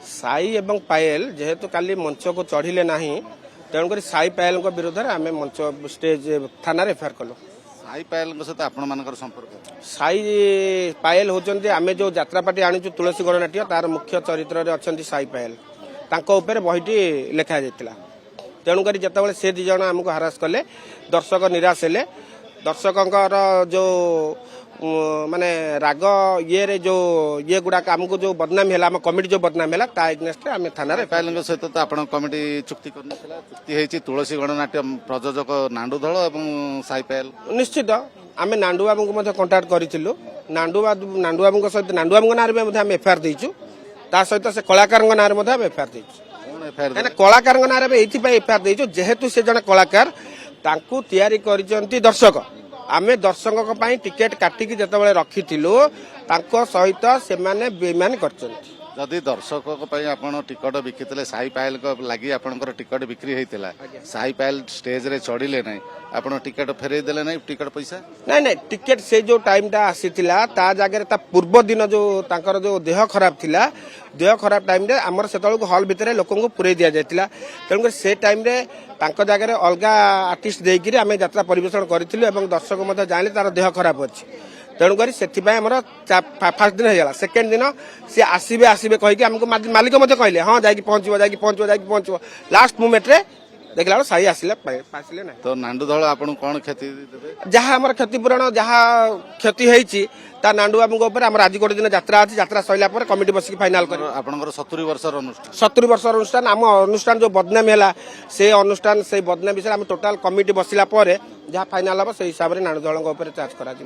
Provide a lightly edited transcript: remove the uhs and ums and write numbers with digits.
साई एवं पायल जेहेतु काली मंच को चढ़िले नाही तेणुक साई पायल विरोध में आम मंच स्टेज थाना एफआईआर कलु। साई पायल सहित आपण संपर्क साई पायल होचंती आमे जो यात्रापाटी आनिचु तुलसी गणनाट्य तार मुख्य चरित्र रे अछंती साई पायल तांको ऊपर बहीटी लेखा जाइतिला तेणुक जितेबाला से दी जन आमको हारास कले दर्शक निराश हेले दर्शकंकर जो माने राग ये रे जो ये गुड़ाक आमको जो बदनामी है आम कमिटी जो बदनामी है ता एग्नेस्ट आम थाना पायल सहित तो आप कमिटी चुक्ति करनथिला चुक्ति हेची तुलसी गणनाट्य प्रयोजक नांडू दल एवं साई पायल निश्चित आम नांडू बाबू को कंटाक्ट करूँ नांडू बाबू सहित नांडू बाबू ना आम एफआईआर देचु ता सहित से कलाकार ना एफआईआर देचु कलाकार ना एफआईआर देचु जेहेतु से जन कलाकार तांकू तैयारी करिसंती दर्शक आमे दर्शकों पर टिकेट काटिकी जितेबाला रखिथिलु तांको सहित से माने बेईमान करचंती जदि दर्शकों आपण टिकट बिकिले साई पायल लगी आपंकर टिकट बिक्री होता साई पायल स्टेज रे चढ़िले ना आप टिकट फेरई देले ना टिकट पैसा नहीं नहीं टिकेट से जो टाइम टा आसीथिला ता जगह ता पूर्व दिन जो तांकर जो देह खराब थिला देह खराब टाइम रे हमर सेतळको हॉल भितरे लोकन को पुरै दिया जायतिला तेणुकर से टाइम रे तांको जगह अलगा आर्टिस्ट देकिरी आमे यात्रा परिवेषण करथिलु एवं दर्शक मते जानिले तार देह खराब अछि तेणुक से फास्ट दिन होगा सेकेंड दिन सी आसबे आसबे कहीकि आमको मालिक मत कहले हाँ जाकि पहुँचो लास्ट मोमेंट रे देखला साई आसिले ना तो नांडू दल आपन कौन क्षति देबे जहाँ आम क्षतिपूरण जहाँ क्षति होती नांडू बाबू आम आज गोटे दिन यात्रा अच्छी यात्रा सरला कमिटी बसिक फाइनाल कर 70 वर्षर अनुष्ठान 70 वर्ष अनुष्ठान आम अनुष्ठान जो बदनामी है से अनुष्ठान से बदनामी विषय आम टोटाल कमिटी बसला जहाँ फाइनाल हम से हिसाब से नांडू दल चार्ज करा।